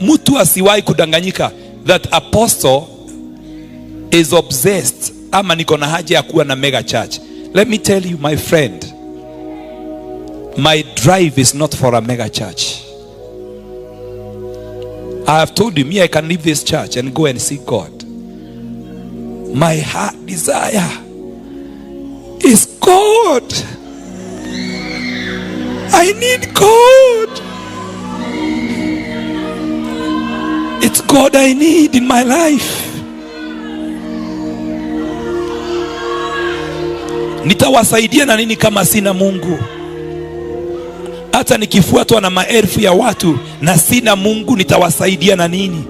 mtu asiwahi kudanganyika that apostle is obsessed ama niko na haja ya kuwa na mega church. Let me tell you my friend, my drive is not for a mega church. I have told you, me, I can leave this church and go and see God. My heart desire is God. I need God. It's God I need in my life. Nitawasaidia na nini kama sina Mungu? Hata nikifuatwa na maelfu ya watu na sina Mungu, nitawasaidia na nini?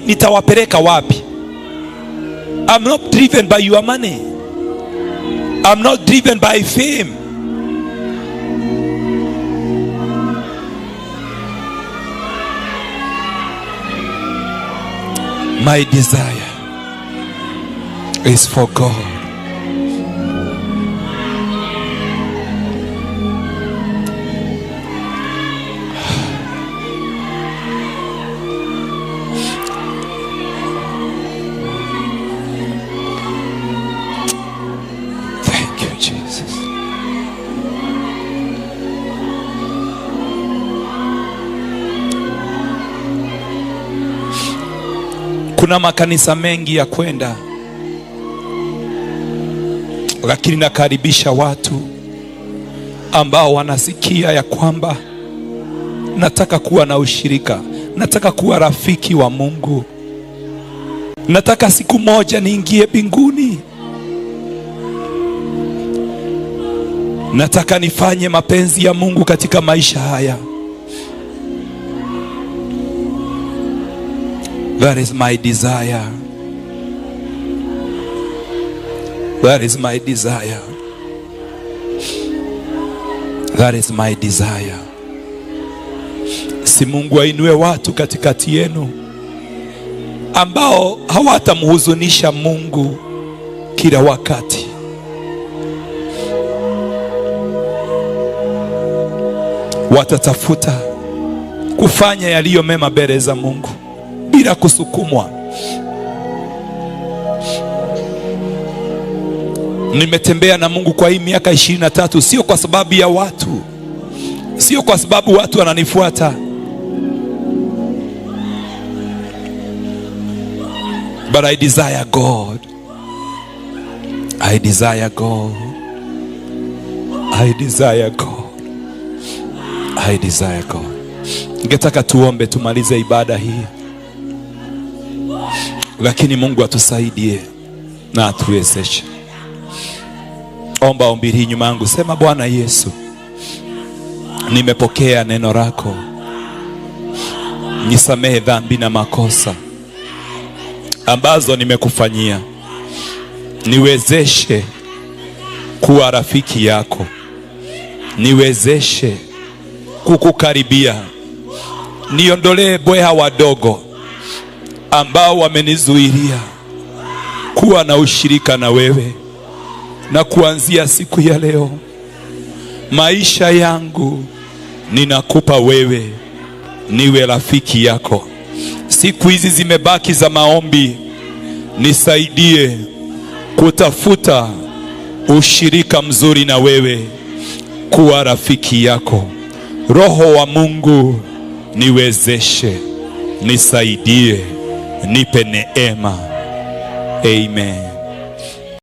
Nitawapeleka wapi? I'm not driven by your money. I'm not driven by fame. My desire is for God. Thank you, Jesus. Kuna makanisa mengi ya kwenda, lakini nakaribisha watu ambao wanasikia ya kwamba nataka kuwa na ushirika, nataka kuwa rafiki wa Mungu, nataka siku moja niingie mbinguni, nataka nifanye mapenzi ya Mungu katika maisha haya. That is my desire. That is my desire. That is my desire. Si Mungu ainue watu katikati yenu ambao hawatamhuzunisha Mungu kila wakati. Watatafuta kufanya yaliyo mema mbele za Mungu bila kusukumwa. Nimetembea na Mungu kwa hii miaka 23, sio kwa sababu ya watu, sio kwa sababu watu wananifuata, but I desire God. I desire God. I desire God. I desire God. Ningetaka tuombe tumalize ibada hii, lakini Mungu atusaidie na atuwezeshe. Omba ombi hili nyuma yangu, sema: Bwana Yesu, nimepokea neno lako, nisamehe dhambi na makosa ambazo nimekufanyia, niwezeshe kuwa rafiki yako, niwezeshe kukukaribia, niondolee bweha wadogo ambao wamenizuilia kuwa na ushirika na wewe. Na kuanzia siku ya leo, maisha yangu ninakupa wewe, niwe rafiki yako. Siku hizi zimebaki za maombi, nisaidie kutafuta ushirika mzuri na wewe, kuwa rafiki yako. Roho wa Mungu niwezeshe, nisaidie, nipe neema. Amen.